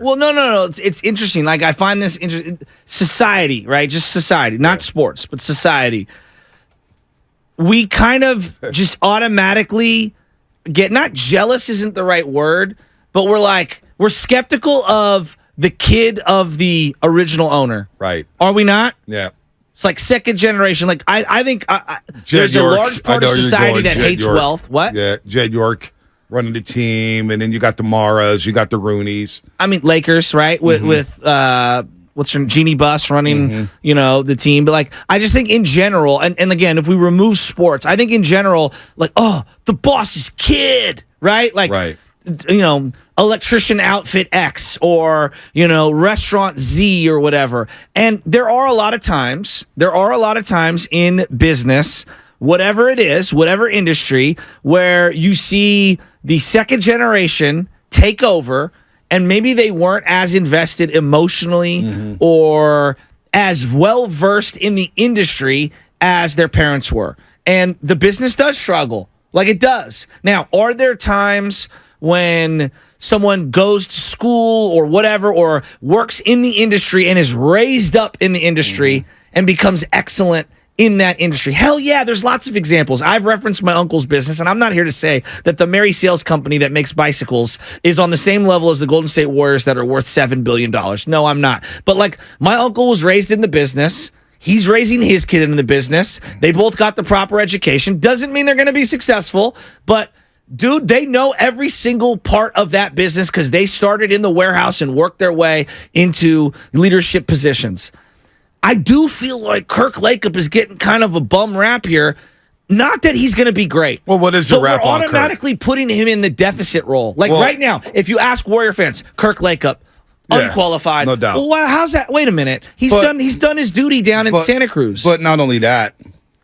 Well, no. It's interesting. Like, I find this interesting. Society, right? Just society, not sports, but society. We kind of just automatically get, not jealous isn't the right word, but we're skeptical of the kid of the original owner. Right. Are we not? Yeah. It's like second generation. Like, I think there's a large part of society that hates wealth. What? Yeah, Jed York running the team, and then you got the Maras, you got the Rooneys. I mean, Lakers, right? With what's her Jeannie Buss running, the team. But like, I just think in general, and again, if we remove sports, I think in general, like, oh, the boss's kid, right? Like, right. Electrician outfit X or, restaurant Z or whatever. And there are a lot of times in business, whatever it is, whatever industry, where you see the second generation take over and maybe they weren't as invested emotionally or as well versed in the industry as their parents were. And the business does struggle. Like, it does. Now, are there times when someone goes to school or whatever, or works in the industry and is raised up in the industry and becomes excellent in that industry? Hell yeah, there's lots of examples. I've referenced my uncle's business, and I'm not here to say that the Mary Sales company that makes bicycles is on the same level as the Golden State Warriors that are worth $7 billion. No, I'm not. But like, my uncle was raised in the business. He's raising his kid in the business. They both got the proper education. Doesn't mean they're going to be successful, but dude, they know every single part of that business because they started in the warehouse and worked their way into leadership positions. I do feel like Kirk Lacob is getting kind of a bum rap here. Not that he's going to be great. Well, what is the rap on Kirk? We're automatically putting him in the deficit role. Like, right now, if you ask Warrior fans, Kirk Lacob, unqualified. No doubt. Well, how's that? Wait a minute. He's done his duty down in Santa Cruz. But not only that,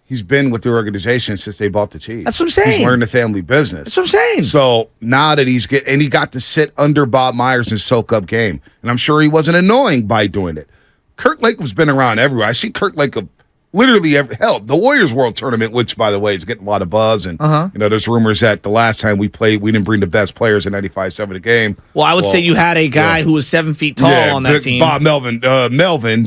he's been with the organization since they bought the team. That's what I'm saying. He's learned the family business. That's what I'm saying. So now that he got to sit under Bob Myers and soak up game, and I'm sure he wasn't annoying by doing it. Kirk Lacob's been around everywhere. I see Kirk Lacob literally the Warriors World Tournament, which, by the way, is getting a lot of buzz. And, there's rumors that the last time we played, we didn't bring the best players in 95-7 a game. Well, I would say you had a guy who was 7 feet tall on that team. Bob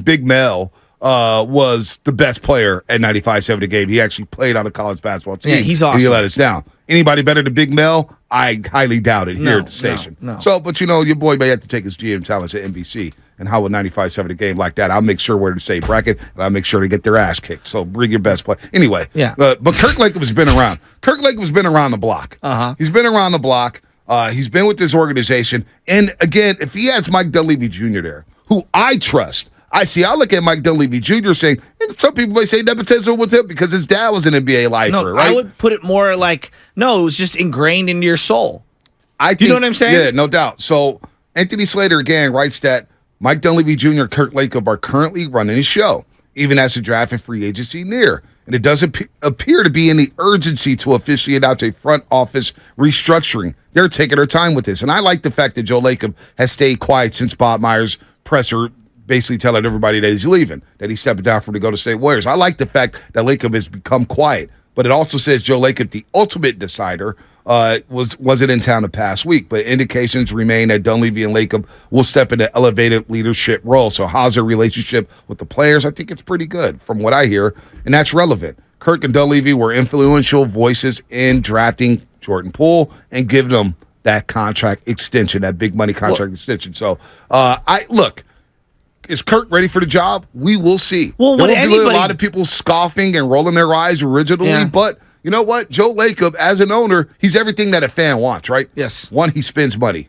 Big Mel, was the best player at 95-7 a game. He actually played on a college basketball team. Yeah, he's awesome. And he let us down. Anybody better than Big Mel? I highly doubt it here at the station. No. So, but your boy may have to take his GM talents at NBC. And how would 95-7 a game like that? I'll make sure we're to say bracket, and I'll make sure to get their ass kicked. So bring your best play. Anyway, but Kirk Lacob has been around. Kirk Lacob has been around the block. He's been around the block. He's been with this organization. And again, if he has Mike Dunleavy Jr. there, who I trust, I look at Mike Dunleavy Jr. saying, and some people may say nepotism with him because his dad was an NBA lifer, right? I would put it more like, no, it was just ingrained into your soul. Do you know what I'm saying? Yeah, no doubt. So Anthony Slater again writes that Mike Dunleavy Jr. and Kirk Lacob are currently running his show, even as the draft and free agency near. And it doesn't appear to be any urgency to officially announce a front office restructuring. They're taking their time with this. And I like the fact that Joe Lacob has stayed quiet since Bob Myers' presser basically telling everybody that he's leaving, that he's stepping down from the Golden State Warriors. I like the fact that Lacob has become quiet. But it also says Joe Lacob, the ultimate decider, wasn't in town the past week, but indications remain that Dunleavy and Lacob will step into elevated leadership role. So how's their relationship with the players? I think it's pretty good from what I hear, and that's relevant. Kirk and Dunleavy were influential voices in drafting Jordan Poole and giving them that contract extension, that big money contract extension. So is Kirk ready for the job? We will see. Well, there will be a lot of people scoffing and rolling their eyes originally, but you know what? Joe Lacob, as an owner, he's everything that a fan wants, right? Yes. One, he spends money.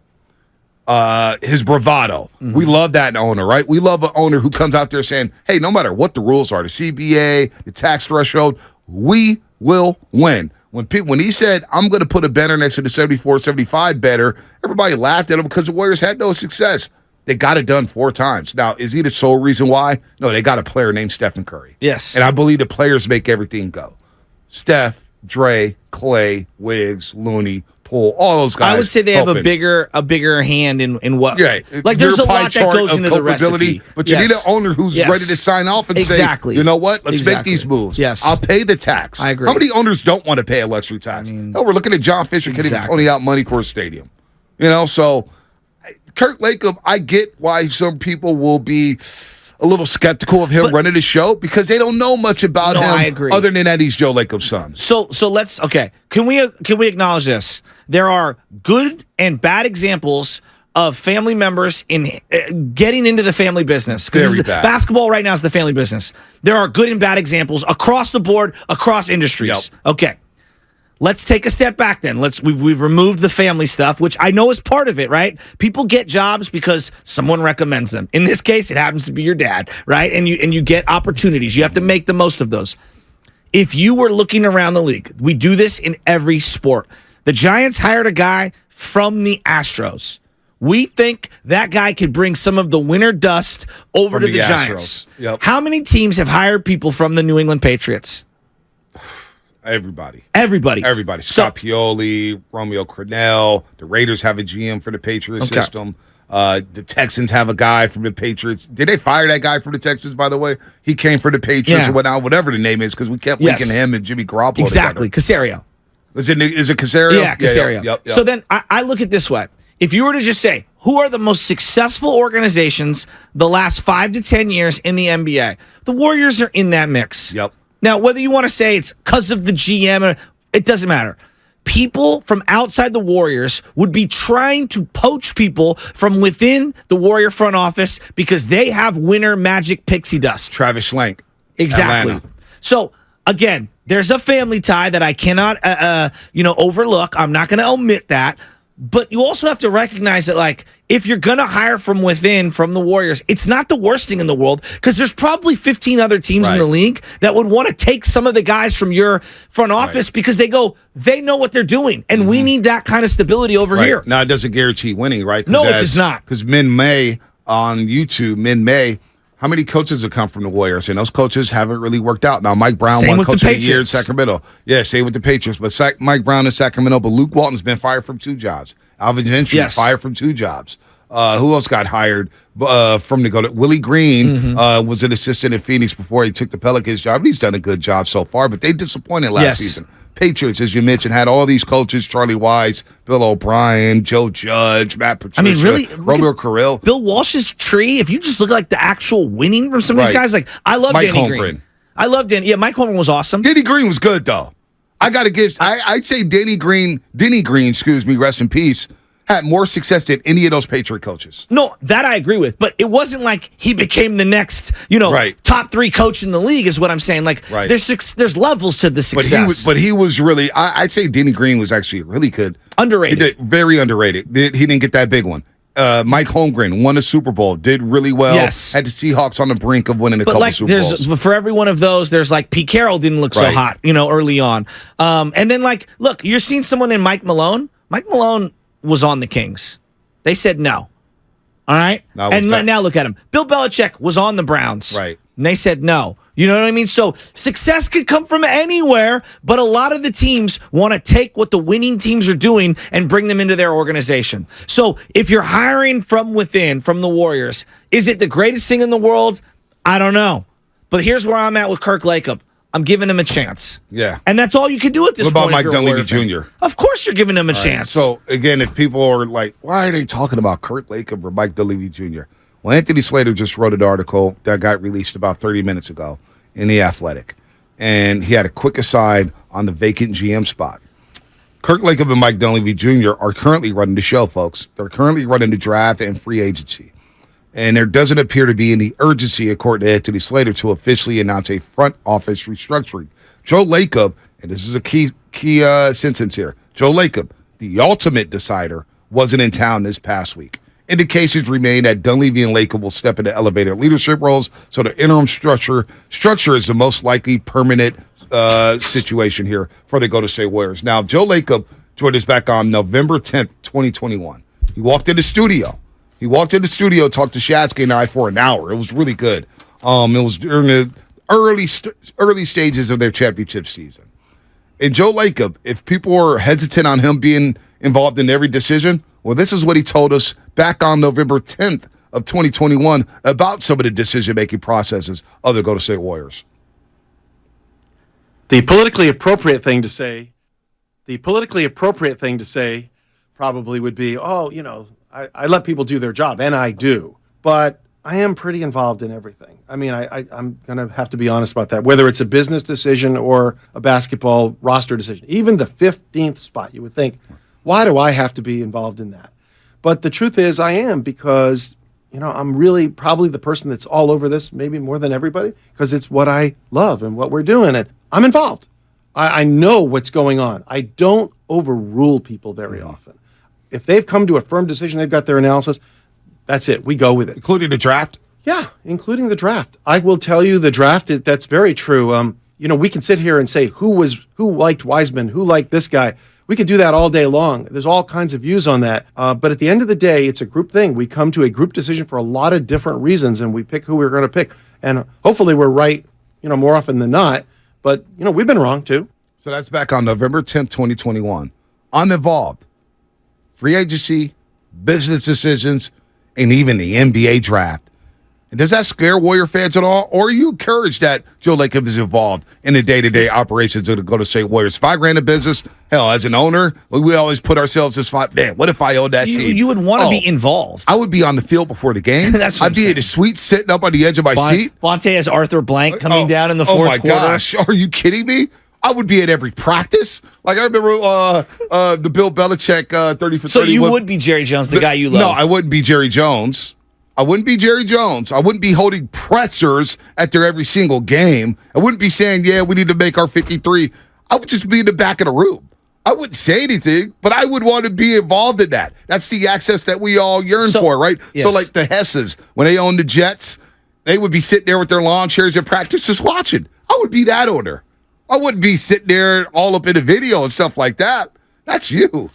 His bravado. We love that in an owner, right? We love an owner who comes out there saying, hey, no matter what the rules are, the CBA, the tax threshold, we will win. When he said, I'm going to put a banner next to the 74-75 banner, everybody laughed at him because the Warriors had no success. They got it done 4 times. Now, is he the sole reason why? No, they got a player named Stephen Curry. Yes. And I believe the players make everything go. Steph, Dre, Clay, Wiggs, Looney, Poole, all those guys. I would say they have a bigger hand in what. Yeah, like there's a lot that goes into the recipe. But you need an owner who's ready to sign off and say, you know what, let's make these moves. Yes. I'll pay the tax. I agree. How many owners don't want to pay a luxury tax? We're looking at John Fisher getting pony out money for a stadium. So Kurt Lacob, I get why some people will be a little skeptical of him running the show because they don't know much about him. I agree. Other than that he's Joe Lacob's son. So let's Can we acknowledge this? There are good and bad examples of family members in getting into the family business. Very bad. Basketball right now is the family business. There are good and bad examples across the board, across industries. Yep. Okay. Let's take a step back then. We've removed the family stuff, which I know is part of it, right? People get jobs because someone recommends them. In this case, it happens to be your dad, right? And you get opportunities. You have to make the most of those. If you were looking around the league, we do this in every sport. The Giants hired a guy from the Astros. We think that guy could bring some of the winter dust over to the Giants. Yep. How many teams have hired people from the New England Patriots? Everybody. Scott Pioli, Romeo Crennel. The Raiders have a GM for the Patriots system. The Texans have a guy from the Patriots. Did they fire that guy from the Texans, by the way? He came for the Patriots or whatever the name is, because we kept linking him and Jimmy Garoppolo Exactly, together. Caserio. Is it Caserio? Yeah, Caserio. Yep. So then I look at it this way. If you were to just say, who are the most successful organizations the last 5 to 10 years in the NBA? The Warriors are in that mix. Yep. Now, whether you want to say it's because of the GM, it doesn't matter. People from outside the Warriors would be trying to poach people from within the Warrior front office because they have winter magic pixie dust. Travis Schlenk. Exactly. Atlanta. So, again, there's a family tie that I cannot overlook. I'm not going to omit that. But you also have to recognize that, like, if you're going to hire from within, from the Warriors, it's not the worst thing in the world because there's probably 15 other teams in the league that would want to take some of the guys from your front office because they know what they're doing. And we need that kind of stability over here. Now, it doesn't guarantee winning, right? No, it does not. Because Min May on YouTube, how many coaches have come from the Warriors? And those coaches haven't really worked out. Now, Mike Brown won Coach of the Year in Sacramento. Yeah, same with the Patriots. But Mike Brown in Sacramento, but Luke Walton's been fired from 2 jobs. Alvin Gentry fired from 2 jobs. Who else got hired from the Willie Green was an assistant in Phoenix before he took the Pelicans job. He's done a good job so far, but they disappointed last season. Patriots, as you mentioned, had all these coaches: Charlie Wise, Bill O'Brien, Joe Judge, Matt Patricia, Romeo Carrill. Bill Walsh's tree, if you just look like the actual winning from some of these guys, like I love Danny Green. I love Danny. Yeah, Mike Holmgren was awesome. Danny Green was good, though. I got to give, I'd say Denny Green, rest in peace, had more success than any of those Patriot coaches. No, that I agree with. But it wasn't like he became the next, top 3 coach in the league is what I'm saying. Like, there's levels to the success. But he was really, I'd say Denny Green was actually really good. Underrated. Very underrated. He didn't get that big one. Mike Holmgren won a Super Bowl, did really well. Yes. Had the Seahawks on the brink of winning a couple Super Bowls. For every one of those, there's like Pete Carroll didn't look so hot, early on. And then look, you're seeing someone in Mike Malone. Mike Malone was on the Kings. They said no. All right? Now look at him. Bill Belichick was on the Browns. Right. And they said no. You know what I mean? So success could come from anywhere, but a lot of the teams want to take what the winning teams are doing and bring them into their organization. So if you're hiring from within, from the Warriors, is it the greatest thing in the world? I don't know. But here's where I'm at with Kirk Lacob. I'm giving him a chance. Yeah. And that's all you can do at this point. What about Mike Dunleavy Jr.? Of course you're giving him a chance. So, again, if people are like, why are they talking about Kirk Lacob or Mike Dunleavy Jr.? Well, Anthony Slater just wrote an article that got released about 30 minutes ago in The Athletic. And he had a quick aside on the vacant GM spot. Kirk Lacob and Mike Dunleavy Jr. are currently running the show, folks. They're currently running the draft and free agency. And there doesn't appear to be any urgency, according to Anthony Slater, to officially announce a front office restructuring. Joe Lacob, and this is a key sentence here, Joe Lacob, the ultimate decider, wasn't in town this past week. Indications remain that Dunleavy and Lacob will step into elevated leadership roles, so the interim structure is the most likely permanent situation here before they go to State Warriors. Now, Joe Lacob joined us back on November 10th, 2021. He walked in the studio. Talked to Shatsky and I for an hour. It was really good. It was during the early stages of their championship season. And Joe Lacob, if people were hesitant on him being involved in every decision, well, this is what he told us back on November 10th of 2021 about some of the decision-making processes of the Golden State Warriors. The politically appropriate thing to say probably would be, I let people do their job, and I do. But I am pretty involved in everything. I mean, I'm going to have to be honest about that, whether it's a business decision or a basketball roster decision. Even the 15th spot, you would think, why do I have to be involved in that? But the truth is I am, because, I'm really probably the person that's all over this, maybe more than everybody, because it's what I love and what we're doing. And I'm involved. I know what's going on. I don't overrule people very often. If they've come to a firm decision, they've got their analysis, that's it. We go with it. Including the draft? Yeah, including the draft. I will tell you the draft, that's very true. We can sit here and say who liked Wiseman, who liked this guy. We could do that all day long. There's all kinds of views on that. But at the end of the day, it's a group thing. We come to a group decision for a lot of different reasons, and we pick who we're going to pick. And hopefully we're right, more often than not. But, we've been wrong too. So that's back on November 10th, 2021. I'm involved. Free agency, business decisions, and even the NBA draft. And does that scare Warrior fans at all? Or are you encouraged that Joe Lacob is involved in the day-to-day operations of the Golden State Warriors? If I ran a business, hell, as an owner, we always put ourselves this spot. Man, what if I owned that team? You would want to be involved. I would be on the field before the game. That's what I'd be in the suite sitting up on the edge of my seat. Bonte has Arthur Blank coming down in the fourth quarter. Oh, my gosh. Are you kidding me? I would be at every practice. Like, I remember the Bill Belichick 30 for 30. So you would be Jerry Jones, the guy you love. No, I wouldn't be Jerry Jones. I wouldn't be holding pressers at their every single game. I wouldn't be saying, yeah, we need to make our 53. I would just be in the back of the room. I wouldn't say anything, but I would want to be involved in that. That's the access that we all yearn for, right? Yes. So like the Hesses, when they owned the Jets, they would be sitting there with their lawn chairs at practice just watching. I would be that owner. I wouldn't be sitting there all up in the video and stuff like that. That's you.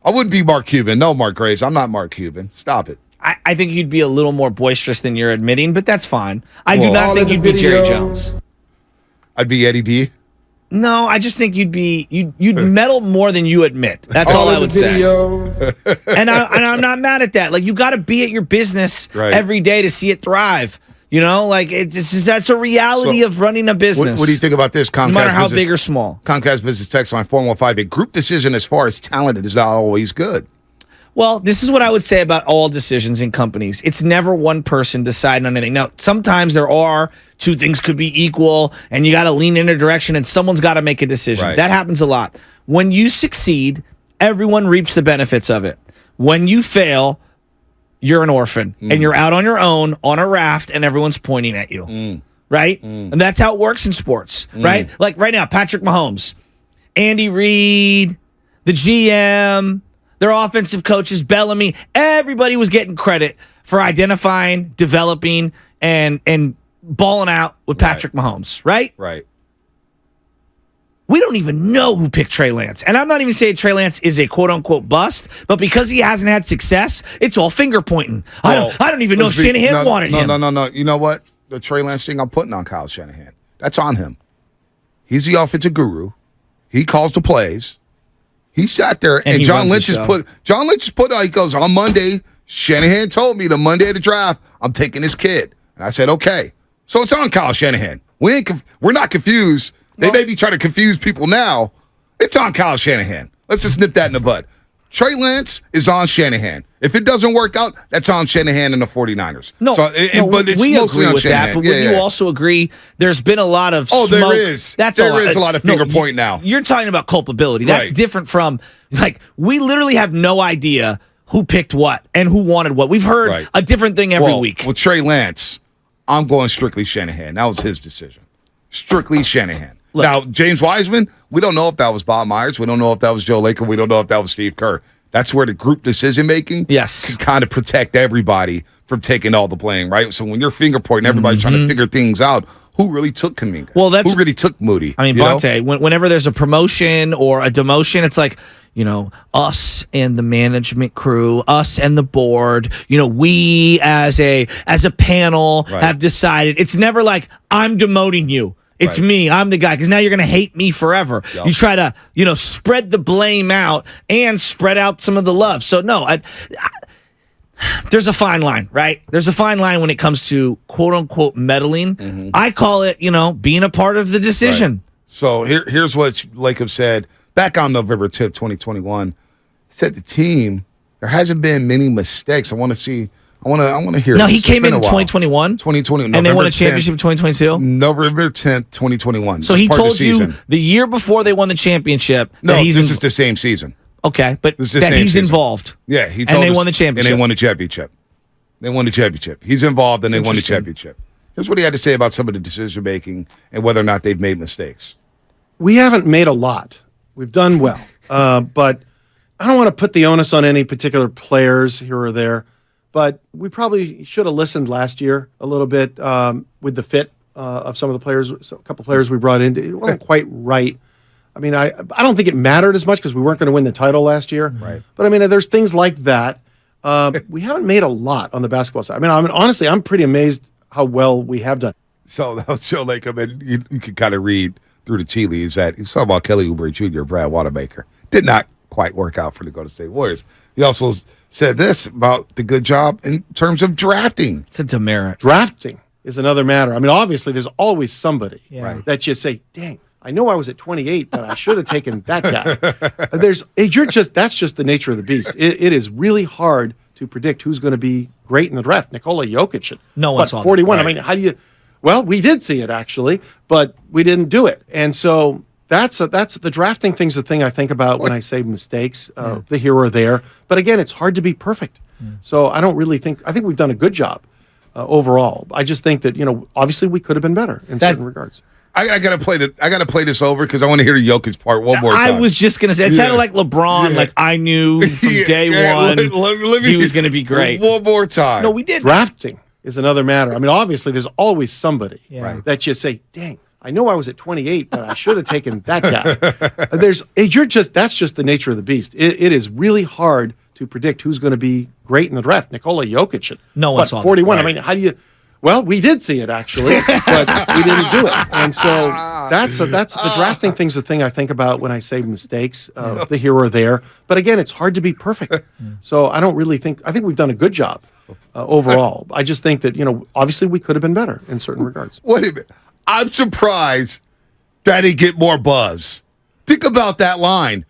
I wouldn't be Mark Cuban. No, Mark Graves. I'm not Mark Cuban. Stop it. I think you'd be a little more boisterous than you're admitting, but that's fine. I do not think you'd be Jerry Jones. I'd be Eddie D. No, I just think you'd meddle more than you admit. That's all I would say. And I'm not mad at that. Like, you got to be at your business every day to see it thrive. That's a reality of running a business. What do you think about this, Comcast? No matter how big or small. Comcast Business Text line 415. A group decision as far as talent is not always good. Well, this is what I would say about all decisions in companies. It's never one person deciding on anything. Now, sometimes there are two things could be equal, and you got to lean in a direction, and someone's got to make a decision. Right. That happens a lot. When you succeed, everyone reaps the benefits of it. When you fail, you're an orphan, and you're out on your own on a raft, and everyone's pointing at you. Right? And that's how it works in sports, right? Like right now, Patrick Mahomes, Andy Reid, the GM, their offensive coaches, Bellamy, everybody was getting credit for identifying, developing, and balling out with Patrick Mahomes, right? Right. We don't even know who picked Trey Lance. And I'm not even saying Trey Lance is a quote-unquote bust, but because he hasn't had success, it's all finger-pointing. I don't even know if Shanahan wanted him. No. You know what? The Trey Lance thing I'm putting on Kyle Shanahan. That's on him. He's the offensive guru. He calls the plays. He sat there, and John Lynch has put out, he goes, on Monday, Shanahan told me the Monday of the draft, I'm taking this kid. And I said, okay. So it's on Kyle Shanahan. We're not confused. They may be trying to confuse people now. It's on Kyle Shanahan. Let's just nip that in the bud. Trey Lance is on Shanahan. If it doesn't work out, that's on Shanahan and the 49ers. But we agree with that. But would you also agree there's been a lot of smoke? There is. There is a lot of finger point now. You're talking about culpability. That's different from, we literally have no idea who picked what and who wanted what. We've heard a different thing every week. With Trey Lance, I'm going strictly Shanahan. That was his decision. Strictly Shanahan. Look, now, James Wiseman, we don't know if that was Bob Myers. We don't know if that was Joe Lacob. We don't know if that was Steve Kerr. That's where the group decision-making can kind of protect everybody from taking all the blame, right? So when you're finger-pointing, everybody's trying to figure things out, who really took Kuminga? Who really took Moody? I mean, Bonte, whenever there's a promotion or a demotion, it's like, us and the management crew, us and the board, we as a panel have decided. It's never like, I'm demoting you. It's me. I'm the guy. Because now you're going to hate me forever. Yep. You try to, spread the blame out and spread out some of the love. So, no, there's a fine line, right? There's a fine line when it comes to quote-unquote meddling. I call it, being a part of the decision. Right. So here's what Lacob said back on November 10th, 2021. He said the team there hasn't been many mistakes. I want to see. I want to hear. No, this. he It's came been in a while. 2021. 2020, And they won November a championship 10th, in 2022. November 10th, 2021. So That's he part of the told you season. the year before they won the championship No, that he's this is the same season. okay, but This is the that same he's season. involved. Yeah, he And told they us- won the championship. And they won the championship. They won the championship. He's involved, and they won the interesting. championship. Here's what he had to say about some of the decision making and whether or not they've made mistakes. We haven't made a lot. We've done well, but I don't want to put the onus on any particular players here or there. But we probably should have listened last year a little bit with the fit of some of the players. So a couple players we brought in, it wasn't quite right. I mean, I don't think it mattered as much because we weren't going to win the title last year. Right. But I mean, there's things like that. We haven't made a lot on the basketball side. I mean, honestly, I'm pretty amazed how well we have done. So that was Joe Lacob, and you can kind of read through the tea leaves that he's talking about Kelly Oubre Jr., Brad Wanamaker. Did not quite work out for the Golden State Warriors. He also said this about the good job in terms of drafting. It's a demerit. Drafting is another matter. I mean, obviously, there's always somebody Right. that you say, dang, I know I was at 28, but I should have taken that guy. That's just the nature of the beast. It is really hard to predict who's going to be great in the draft. Nikola Jokic, No one saw that. 41. Right. I mean, how do you? Well, we did see it actually, but we didn't do it, and so that's the drafting thing's the thing I think about when I say mistakes, the here or there. But again, it's hard to be perfect. So I don't really think. I think we've done a good job overall. I just think that obviously we could have been better in certain regards. I gotta play this over because I want to hear the Jokic part one more time. I was just gonna say it sounded like LeBron. Yeah. Like I knew from day one let me- he was gonna be great. One more time. No, we did. Drafting is another matter. I mean, obviously, there's always somebody Right. that you say, dang, I know I was at 28, but I should have taken that guy. That's just the nature of the beast. It is really hard to predict who's going to be great in the draft. Nikola Jokic, No one saw that. 41. Right. I mean, how do you? Well, we did see it actually, but we didn't do it. And so that's the drafting thing's the thing I think about when I say mistakes, the here or there. But again, it's hard to be perfect. So I don't really think. I think we've done a good job overall. I just think that obviously we could have been better in certain regards. Wait a minute. I'm surprised that he get more buzz. Think about that line.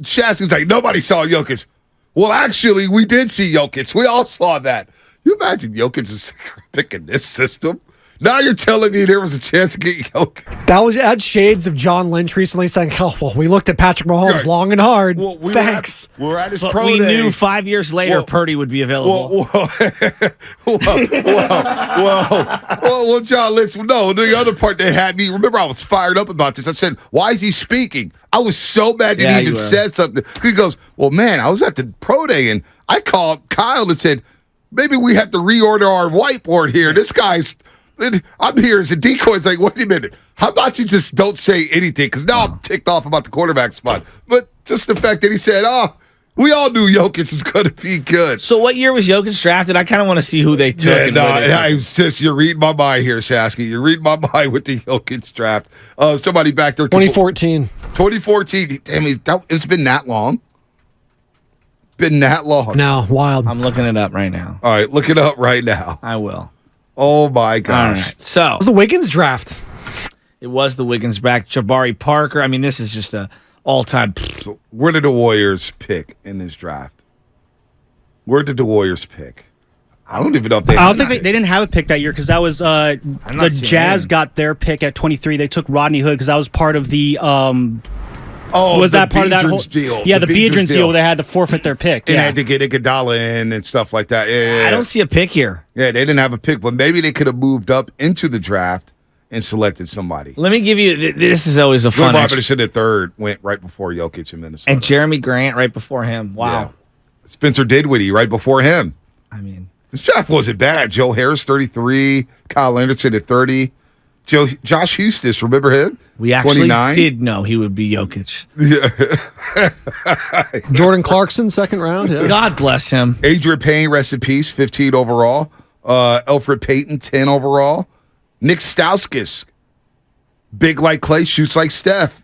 Shaskin's like, nobody saw Jokic. Well, actually, we did see Jokic. We all saw that. You imagine Jokic is picking this system? Now you're telling me there was a chance to get Jokic. That had shades of John Lynch recently saying, "Oh well, we looked at Patrick Mahomes Right. long and hard. Well, Thanks." We're at his But pro we day. knew 5 years later Well- Purdy would be available. Well, John, listen, no, the other part that had me, remember I was fired up about this. I said, why is he speaking? I was so mad that Yeah, he even you were. said something. He goes, well, man, I was at the pro day and I called Kyle and said, maybe we have to reorder our whiteboard here. This guy's, I'm here as a decoy. It's like, wait a minute. How about you just don't say anything? Because now I'm ticked off about the quarterback spot. But just the fact that he said, we all knew Jokic is going to be good. So what year was Jokic drafted? I kind of want to see who they took. Yeah, and no, where they took. I was just, you're reading my mind here, Shasky. You're reading my mind with the Jokic draft. Somebody back there. 2014. 2014. Damn, it's been that long. Been that long. No, wild. I'm looking it up right now. All right, look it up right now. I will. Oh, my All gosh. right. So It was the Wiggins draft. it was the Wiggins back. Jabari Parker. I mean, this is just a all-time. So where did the Warriors pick in this draft? Where did the Warriors pick? I don't even know if they I don't think they didn't have a pick that year because that was not the seeing Jazz it. got their pick at 23. They took Rodney Hood because that was part of the Oh, was the that part of that whole Biedrins deal. Yeah, the Biedrins deal. They had to forfeit their pick. They Yeah. had to get Iguodala in and stuff like that. Yeah. I don't see a pick here. Yeah, they didn't have a pick, but maybe they could have moved up into the draft and selected somebody. Let me give you. This is always a Glenn fun. Robinson the third went right before Jokic in Minnesota. And Jeremy Grant right before him. Wow. Yeah. Spencer Dinwiddie right before him. I mean, This draft wasn't bad. Joe Harris, 33. Kyle Anderson at 30. Josh Hustis, remember him? we actually 29. did know he would be Jokic. Jordan Clarkson, second round. Yeah. God bless him. Adrian Payne, rest in peace, 15 overall. Alfred Payton, 10 overall. Nick Stauskas, big like Clay, shoots like Steph.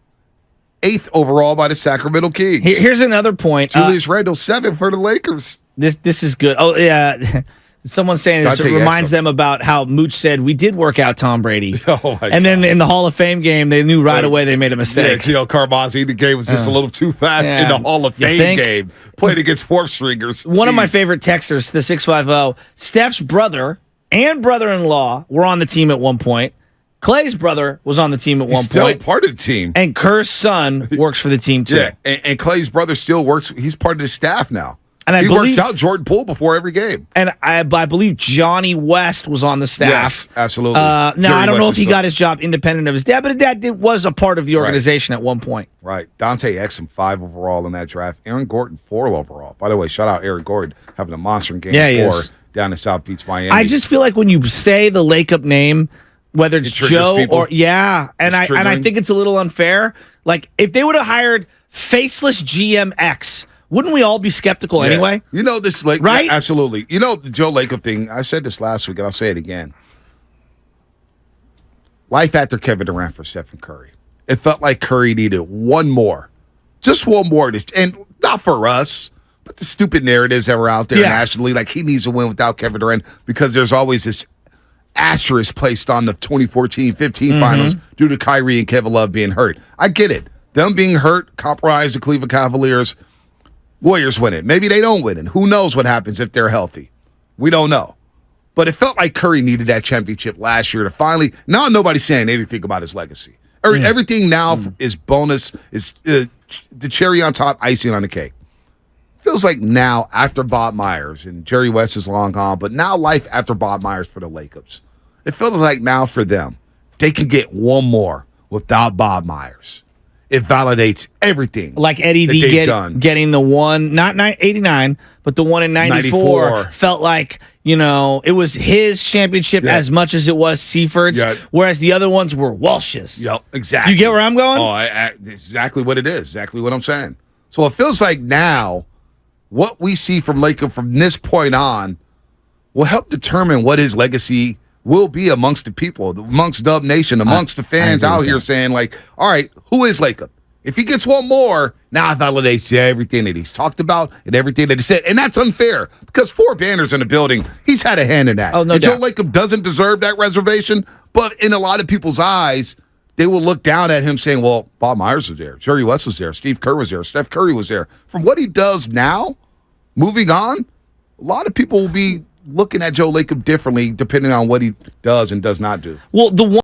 8th overall by the Sacramento Kings. Here's another point. Julius Randle, 7 for the Lakers. This is good. Oh yeah. Someone's saying it Dante reminds Exum. them about how Mooch said we did work out Tom Brady. Oh, my and then in the Hall of Fame game, they knew right away they made a mistake. Yeah, Gio Carmazzi, the game was just a little too fast Yeah. in the Hall of You Fame think? game. Played against fourth stringers. One of my Jeez. favorite texters, the 650, Steph's brother and brother-in-law were on the team at one point. Clay's brother was on the team at He's one still point. part of the team. And Kerr's son works for the team, too. Yeah, and Clay's brother still works. He's part of the staff now. And I he believe- works out Jordan Poole before every game. And I believe Johnny West was on the staff. Yes, absolutely. Now, Jerry I don't know West if he is got his job independent of his dad, but his dad was a part of the organization at one point. Right. Dante Exum, 5 overall in that draft. Aaron Gordon, 4 overall. By the way, shout out Aaron Gordon having a monster in game Yeah, he 4 is. down in South Beach, Miami. I just feel like when you say the Lacob name, whether it's It triggers Joe people. or and I It's and I triggering. think it's a little unfair. Like if they would have hired faceless GMX, wouldn't we all be skeptical Yeah. anyway? You know this Lake, Right? Yeah, absolutely. You know the Joe Lacob thing. I said this last week, and I'll say it again. Life after Kevin Durant for Stephen Curry. It felt like Curry needed one more, just one more, and not for us, but the stupid narratives that were out there Yeah. nationally. Like he needs to win without Kevin Durant because there's always this asterisk placed on the 2014-15 finals due to Kyrie and Kevin Love being hurt. I get it. Them being hurt compromised the Cleveland Cavaliers. Warriors win it. Maybe they don't win it. Who knows what happens if they're healthy? We don't know. But it felt like Curry needed that championship last year to finally. Now nobody's saying anything about his legacy. Everything now is bonus, is the cherry on top, icing on the cake. Feels like now after Bob Myers, and Jerry West is long gone, but now life after Bob Myers for the Lacobs. It feels like now for them, they can get one more without Bob Myers. It validates everything. Like Eddie that D they've done. getting the one, not 89, but the one in 94, felt like, it was his championship as much as it was Seaford's, Yeah. whereas the other ones were Walsh's. Yep, exactly. You get where I'm going? Oh, exactly what it is. Exactly what I'm saying. So it feels like now what we see from Lacob from this point on will help determine what his legacy will be amongst the people, amongst Dub Nation, amongst the fans out here saying, like, all right, who is Lacob? If he gets one more, now it validates everything that he's talked about and everything that he said. And that's unfair because 4 banners in the building, he's had a hand in that. Oh, no and Joe doubt. Lacob doesn't deserve that reservation, but in a lot of people's eyes, they will look down at him saying, well, Bob Myers was there, Jerry West was there, Steve Kerr was there, Steph Curry was there. From what he does now, moving on, a lot of people will be looking at Joe Lacob differently depending on what he does and does not do. Well, the one